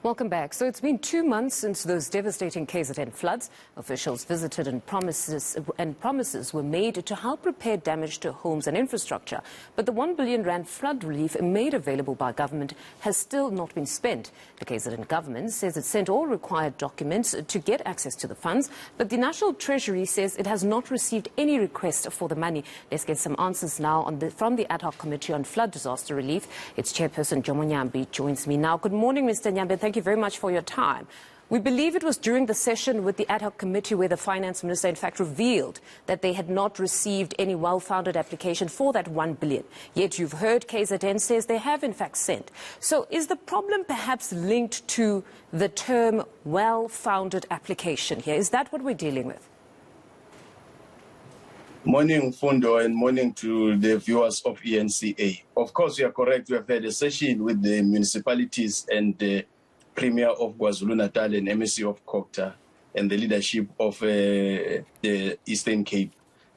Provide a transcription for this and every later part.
Welcome back. So it's been 2 months since those devastating KZN floods. Officials visited and promises were made to help repair damage to homes and infrastructure. But the 1 billion rand flood relief made available by government has still not been spent. The KZN government says it sent all required documents to get access to the funds, but the National Treasury says it has not received any request for the money. Let's get some answers now from the Ad Hoc Committee on Flood Disaster Relief. Its chairperson, Jomo Nyambi, joins me now. Good morning, Mr. Nyambi. Thank you very much for your time. We believe it was during the session with the Ad Hoc Committee where the Finance Minister in fact revealed that they had not received any well-founded application for that 1 billion. Yet you've heard KZN says they have in fact sent. So is the problem perhaps linked to the term well-founded application here? Is that what we're dealing with? Morning, Mfundo, and morning to the viewers of eNCA. Of course, you are correct. We have had a session with the municipalities and the Premier of KwaZulu-Natal and MSC of COCTA and the leadership of the Eastern Cape.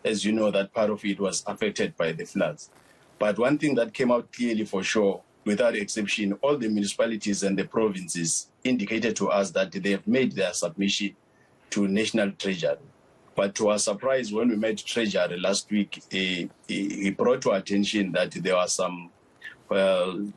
As you know, that part of it was affected by the floods. But one thing that came out clearly for sure, without exception, all the municipalities and the provinces indicated to us that they have made their submission to National Treasury. But to our surprise, when we met Treasury last week, he brought to our attention that there are some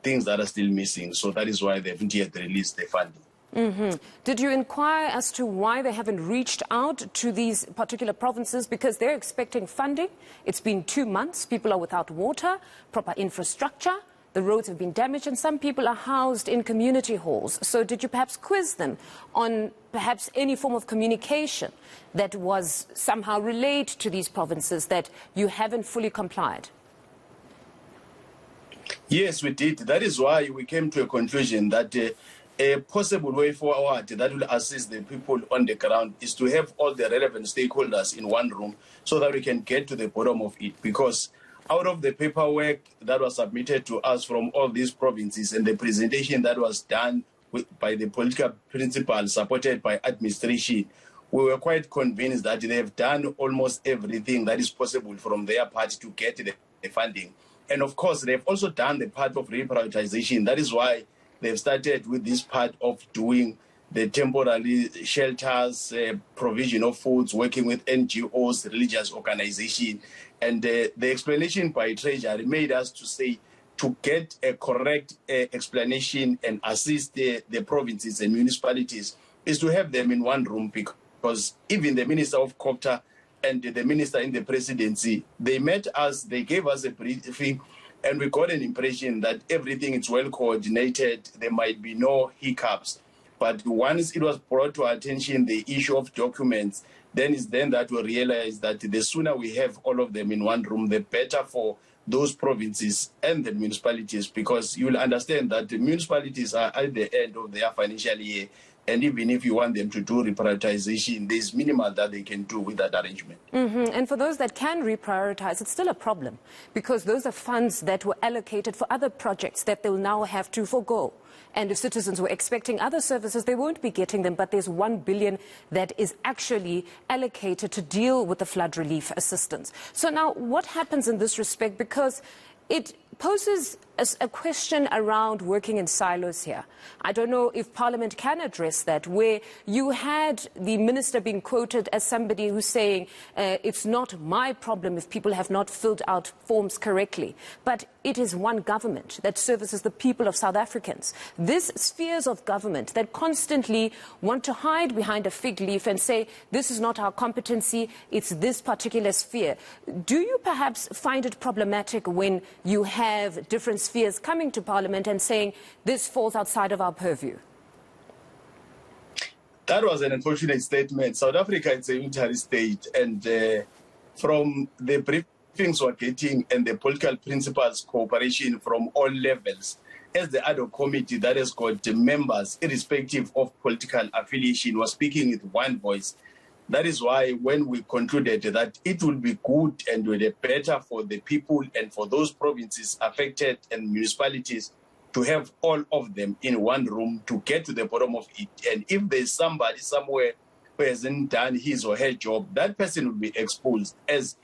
things that are still missing. So that is why they haven't yet released the funding. Did you inquire as to why they haven't reached out to these particular provinces? Because they're expecting funding. It's been 2 months. People are without water, proper infrastructure. The roads have been damaged and some people are housed in community halls. So did you perhaps quiz them on perhaps any form of communication that was somehow relayed to these provinces that you haven't fully complied? Yes, we did. That is why we came to a conclusion that a possible way forward that will assist the people on the ground is to have all the relevant stakeholders in one room so that we can get to the bottom of it. Because out of the paperwork that was submitted to us from all these provinces and the presentation that was done by the political principals supported by administration, we were quite convinced that they have done almost everything that is possible from their part to get the funding. And of course, they've also done the part of reprioritization. That is why they've started with this part of doing the temporary shelters, provision of foods, working with NGOs, religious organizations. And the explanation by Treasury made us to say to get a correct explanation and assist the provinces and municipalities is to have them in one room, because even the Minister of COCTA and the Minister in the presidency, they met us, they gave us a briefing, and we got an impression that everything is well coordinated, there might be no hiccups. But once it was brought to our attention, the issue of documents, then it's then that we realize that the sooner we have all of them in one room, the better for those provinces and the municipalities, because you will understand that the municipalities are at the end of their financial year. And even if you want them to do reprioritization, there's minimal that they can do with that arrangement. And for those that can reprioritize, it's still a problem, because those are funds that were allocated for other projects that they'll now have to forgo. And if citizens were expecting other services, they won't be getting them. But there's 1 billion that is actually allocated to deal with the flood relief assistance. So now what happens in this respect? Because it poses a question around working in silos here. I don't know if Parliament can address that, where you had the minister being quoted as somebody who's saying it's not my problem if people have not filled out forms correctly, but it is one government that services the people of South Africans. These spheres of government that constantly want to hide behind a fig leaf and say this is not our competency, it's this particular sphere. Do you perhaps find it problematic when you have different spheres coming to Parliament and saying this falls outside of our purview? That was an unfortunate statement. South Africa is a unitary state, and from the briefings we're getting and the political principles cooperation from all levels, as the ad hoc committee that has got members irrespective of political affiliation was speaking with one voice. That is why when we concluded that it will be good and will be better for the people and for those provinces affected and municipalities to have all of them in one room to get to the bottom of it. And if there's somebody somewhere who hasn't done his or her job, that person will be exposed. As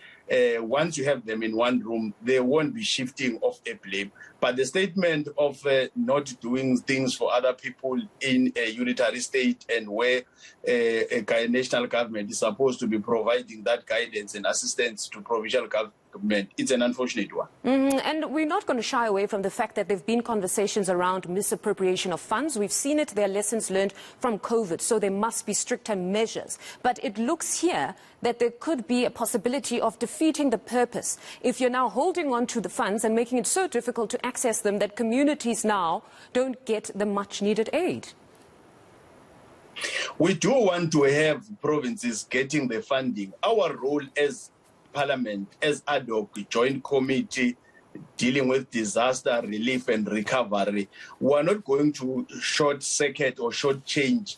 once you have them in one room, they won't be shifting off a blame. But the statement of not doing things for other people in a unitary state and where a national government is supposed to be providing that guidance and assistance to provincial government, it's an unfortunate one. And we're not going to shy away from the fact that there have been conversations around misappropriation of funds. We've seen it. There are lessons learned from COVID, so there must be stricter measures. But it looks here that there could be a possibility of defeating the purpose if you're now holding on to the funds and making it so difficult to access them that communities now don't get the much needed aid. We do want to have provinces getting the funding. Our role as Parliament, as ad hoc joint committee dealing with disaster relief and recovery, we are not going to short circuit or short change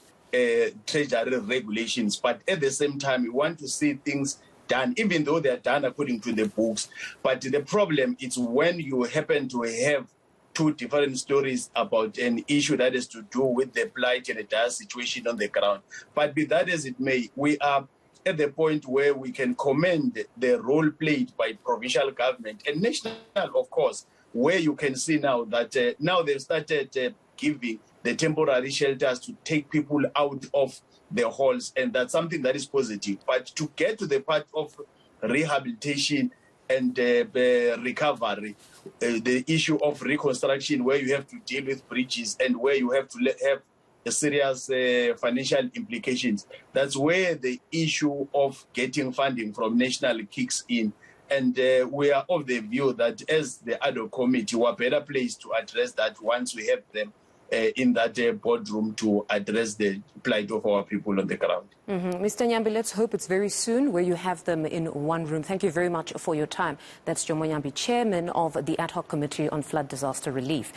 Treasury regulations, but at the same time we want to see things done, even though they are done according to the books. But the problem is when you happen to have two different stories about an issue that is to do with the plight and the dire situation on the ground. But be that as it may, we are at the point where we can commend the role played by provincial government and national, of course, where you can see now that now they've started giving the temporary shelters to take people out of the halls, and that's something that is positive. But to get to the part of rehabilitation and recovery, the issue of reconstruction, where you have to deal with breaches and where you have to have serious financial implications, that's where the issue of getting funding from national kicks in. And we are of the view that as the ad hoc committee, we are better placed to address that once we have them in that boardroom to address the plight of our people on the ground. Mr. Nyambi, let's hope it's very soon where you have them in one room. Thank you very much for your time. That's Jomo Nyambi, Chairman of the Ad Hoc Committee on Flood Disaster Relief.